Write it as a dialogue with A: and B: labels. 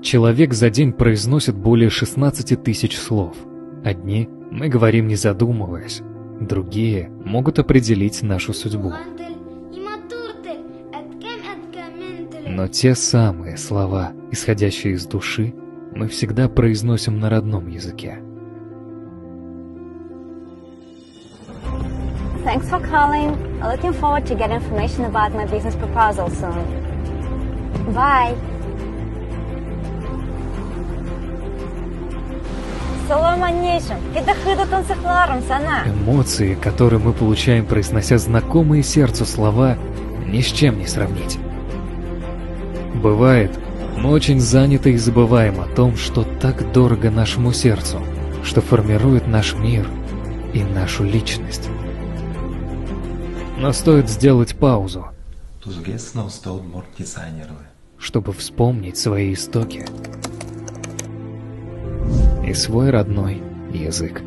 A: Человек за день произносит более 16 тысяч слов. Одни мы говорим не задумываясь, другие могут определить нашу судьбу. Но те самые слова, исходящие из души, мы всегда произносим на родном языке.
B: Thanks for calling. I'm looking forward to get information about my business proposal soon. Bye.
A: Эмоции, которые мы получаем, произнося знакомые сердцу слова, ни с чем не сравнить. Бывает, мы очень заняты и забываем о том, что так дорого нашему сердцу, что формирует наш мир и нашу личность. Но стоит сделать паузу, чтобы вспомнить свои истоки и свой родной язык.